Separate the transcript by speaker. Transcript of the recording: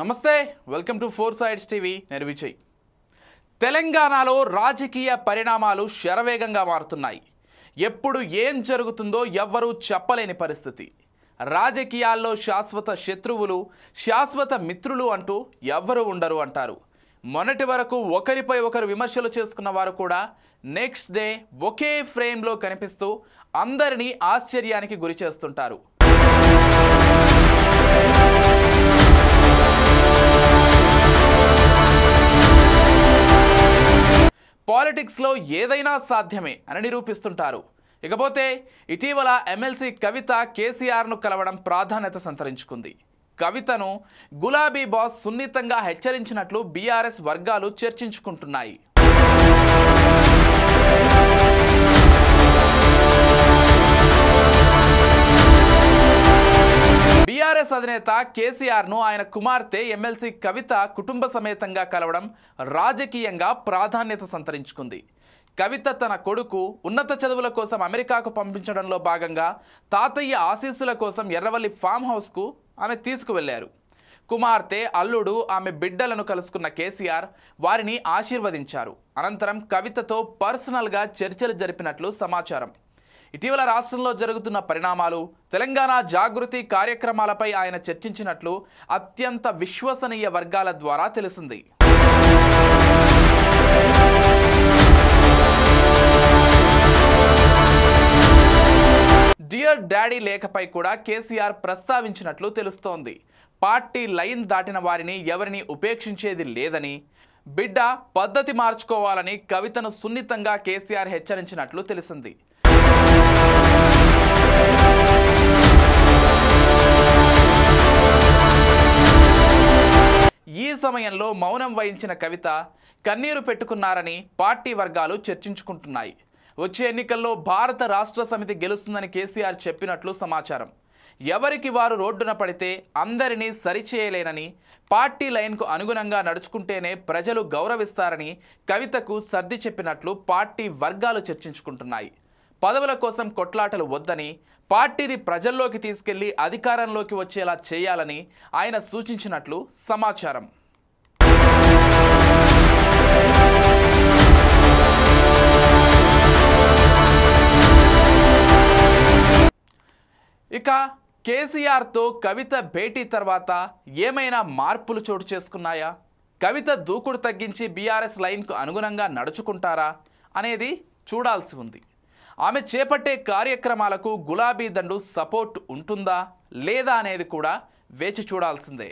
Speaker 1: నమస్తే welcome to four sides TV నేను విజయ్. తెలంగాణలో రాజకీయ పరిణామాలు శరవేగంగా మారుతున్నాయి. ఎప్పుడు ఏం జరుగుతుందో ఎవ్వరూ చెప్పలేని పరిస్థితి. రాజకీయాల్లో శాశ్వత శత్రువులు, శాశ్వత మిత్రులు అంటూ ఎవ్వరూ ఉండరు అంటారు. మొన్నటి వరకు ఒకరిపై ఒకరు విమర్శలు చేసుకున్న వారు కూడా నెక్స్ట్ డే ఒకే ఫ్రేమ్లో కనిపిస్తూ అందరినీ ఆశ్చర్యానికి గురి చేస్తుంటారు. పాలిటిక్స్లో ఏదైనా సాధ్యమే అని నిరూపిస్తుంటారు. ఇకపోతే ఇటీవల ఎమ్మెల్సీ కవిత కేసీఆర్ను కలవడం ప్రాధాన్యత సంతరించుకుంది. కవితను గులాబీ బాస్ సున్నితంగా హెచ్చరించినట్లు బీఆర్ఎస్ వర్గాలు చర్చించుకుంటున్నాయి. బీఆర్ఎస్ అధినేత కేసీఆర్ను ఆయన కుమార్తె ఎమ్మెల్సీ కవిత కుటుంబ సమేతంగా కలవడం రాజకీయంగా ప్రాధాన్యత సంతరించుకుంది. కవిత తన కొడుకు ఉన్నత చదువుల కోసం అమెరికాకు పంపించడంలో భాగంగా తాతయ్య ఆశీస్సుల కోసం ఎర్రవల్లి ఫామ్ హౌస్కు ఆమె తీసుకువెళ్లారు. కుమార్తె, అల్లుడు, ఆమె బిడ్డలను కలుసుకున్న కేసీఆర్ వారిని ఆశీర్వదించారు. అనంతరం కవితతో పర్సనల్గా చర్చలు జరిపినట్లు సమాచారం. ఇటీవల రాష్ట్రంలో జరుగుతున్న పరిణామాలు, తెలంగాణ జాగృతి కార్యక్రమాలపై ఆయన చర్చించినట్లు అత్యంత విశ్వసనీయ వర్గాల ద్వారా తెలిసింది. డియర్ డాడీ లేఖపై కూడా కేసీఆర్ ప్రస్తావించినట్లు తెలుస్తోంది. పార్టీ లైన్ దాటిన వారిని ఎవరిని ఉపేక్షించేది లేదని, బిడ్డ పద్ధతి మార్చుకోవాలని కవితను సున్నితంగా కేసీఆర్ హెచ్చరించినట్లు తెలిసింది. ఈ సమయంలో మౌనం వహించిన కవిత కన్నీరు పెట్టుకున్నారని పార్టీ వర్గాలు చర్చించుకుంటున్నాయి. వచ్చే ఎన్నికల్లో భారత రాష్ట్ర సమితి గెలుస్తుందని కేసీఆర్ చెప్పినట్లు సమాచారం. ఎవరికి వారు రోడ్డున పడితే అందరినీ సరిచేయలేనని, పార్టీ లైన్కు అనుగుణంగా నడుచుకుంటేనే ప్రజలు గౌరవిస్తారని కవితకు సర్ది చెప్పినట్లు పార్టీ వర్గాలు చర్చించుకుంటున్నాయి. పదవుల కోసం కొట్లాటలు వద్దని, పార్టీని ప్రజల్లోకి తీసుకెళ్లి అధికారంలోకి వచ్చేలా చేయాలని ఆయన సూచించినట్లు సమాచారం. ఇక కేసీఆర్తో కవిత భేటీ తర్వాత ఏమైనా మార్పులు చోటు చేసుకున్నాయా? కవిత దూకుడు తగ్గించి బీఆర్ఎస్ లైన్కు అనుగుణంగా నడుచుకుంటారా అనేది చూడాల్సి ఉంది. ఆమె చేపట్టే కార్యక్రమాలకు గులాబీ దండు సపోర్ట్ ఉంటుందా లేదా అనేది కూడా వేచి చూడాల్సిందే.